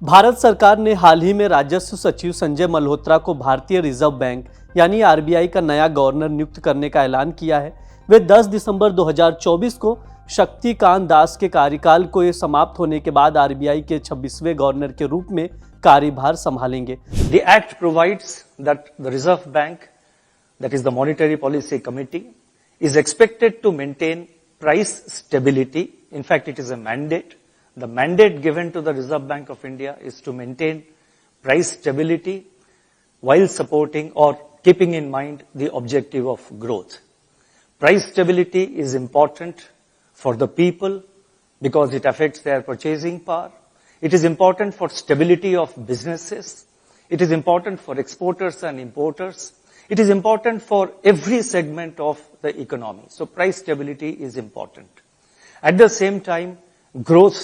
भारत सरकार ने हाल ही में राजस्व सचिव संजय मल्होत्रा को भारतीय रिजर्व बैंक यानी आरबीआई का नया गवर्नर नियुक्त करने का ऐलान किया है। वे 10 दिसंबर 2024 को शक्तिकांत दास के कार्यकाल को समाप्त होने के बाद आरबीआई के 26वें गवर्नर के रूप में कार्यभार संभालेंगे। The Act provides that the Reserve Bank, that is the Monetary Policy Committee, is expected to maintain price stability. In fact, it is a mandate. The mandate given to the Reserve Bank of India is to maintain price stability while supporting or keeping in mind the objective of growth. Price stability is important for the people because it affects their purchasing power. It is important for stability of businesses. It is important for exporters and importers. It is important for every segment of the economy. So price stability is important. At the same time, growth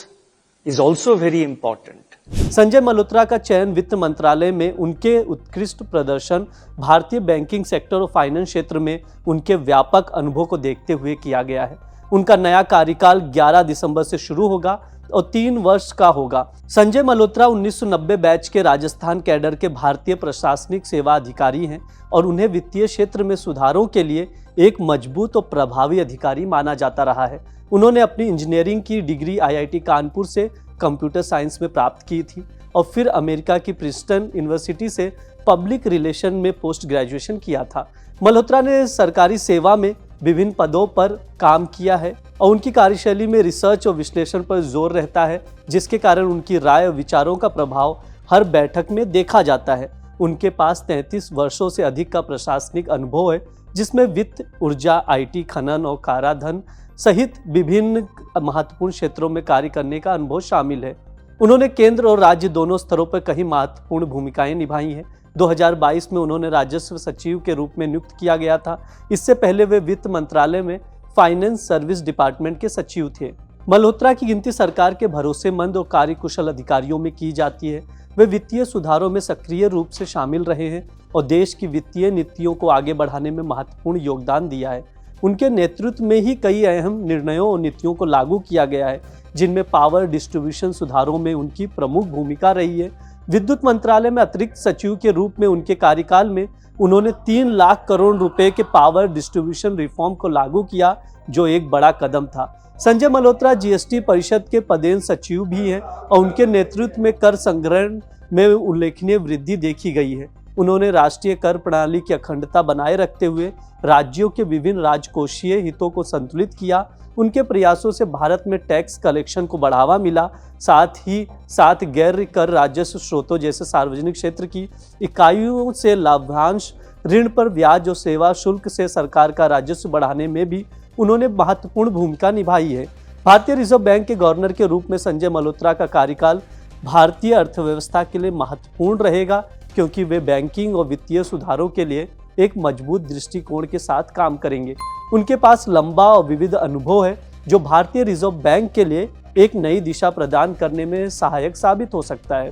is also very important. Sanjay Malhotra का चयन वित्त मंत्रालय में उनके उत्कृष्ट प्रदर्शन, भारतीय banking sector और फाइनेंस क्षेत्र में उनके व्यापक अनुभव को देखते हुए किया गया है। उनका नया कार्यकाल 11 दिसंबर से शुरू होगा और 3 वर्ष का होगा। संजय मल्होत्रा 1990 बैच के राजस्थान कैडर के भारतीय प्रशासनिक सेवा अधिकारी हैं और उन्हें वित्तीय क्षेत्र में सुधारों के लिए एक मजबूत और प्रभावी अधिकारी माना जाता रहा है। उन्होंने अपनी इंजीनियरिंग की डिग्री आईआईटी कानपुर से कंप्यूटर साइंस में प्राप्त की थी और फिर अमेरिका की प्रिंसटन यूनिवर्सिटी से पब्लिक रिलेशन में पोस्ट ग्रेजुएशन किया था। मल्होत्रा ने सरकारी सेवा में विभिन्न पदों पर काम किया है और उनकी कार्यशैली में रिसर्च और विश्लेषण पर जोर रहता है, जिसके कारण उनकी राय और विचारों का प्रभाव हर बैठक में देखा जाता है। उनके पास 33 वर्षों से अधिक का प्रशासनिक अनुभव है, जिसमें वित्त, ऊर्जा, आईटी, खनन और कराधान सहित विभिन्न महत्वपूर्ण क्षेत्रों में कार्य करने का अनुभव शामिल है। उन्होंने केंद्र और राज्य दोनों स्तरों पर कई महत्वपूर्ण भूमिकाएं निभाई हैं। 2022 में उन्होंने राजस्व सचिव के रूप में नियुक्त किया गया था। इससे पहले वे वित्त मंत्रालय में फाइनेंस सर्विस डिपार्टमेंट के सचिव थे। मल्होत्रा की गिनती सरकार के भरोसेमंद और कार्यकुशल अधिकारियों में की जाती है। वे वित्तीय सुधारों में सक्रिय रूप से शामिल रहे हैं और देश की वित्तीय नीतियों को आगे बढ़ाने में महत्वपूर्ण योगदान दिया है। उनके नेतृत्व में ही कई अहम निर्णयों और नीतियों को लागू किया गया है, जिनमें पावर डिस्ट्रीब्यूशन सुधारों में उनकी प्रमुख भूमिका रही है। विद्युत मंत्रालय में अतिरिक्त सचिव के रूप में उनके कार्यकाल में उन्होंने 3 लाख करोड़ रुपए के पावर डिस्ट्रीब्यूशन रिफॉर्म को लागू किया, जो एक बड़ा कदम था। संजय मल्होत्रा जीएसटी परिषद के पदेन सचिव भी हैं और उनके नेतृत्व में कर संग्रहण में उल्लेखनीय वृद्धि देखी गई है। उन्होंने राष्ट्रीय कर प्रणाली की अखंडता बनाए रखते हुए राज्यों के विभिन्न राजकोषीय हितों को संतुलित किया। उनके प्रयासों से भारत में टैक्स कलेक्शन को बढ़ावा मिला, साथ गैर कर राजस्व स्रोतों जैसे सार्वजनिक क्षेत्र की इकाइयों से लाभांश, ऋण पर ब्याज और सेवा शुल्क से सरकार का राजस्व बढ़ाने में भी उन्होंने महत्वपूर्ण भूमिका निभाई है। भारतीय रिजर्व बैंक के गवर्नर के रूप में संजय मल्होत्रा का कार्यकाल भारतीय अर्थव्यवस्था के लिए महत्वपूर्ण रहेगा, क्योंकि वे बैंकिंग और वित्तीय सुधारों के लिए एक मजबूत दृष्टिकोण के साथ काम करेंगे। उनके पास लंबा और विविध अनुभव है, जो भारतीय रिजर्व बैंक के लिए एक नई दिशा प्रदान करने में सहायक साबित हो सकता है।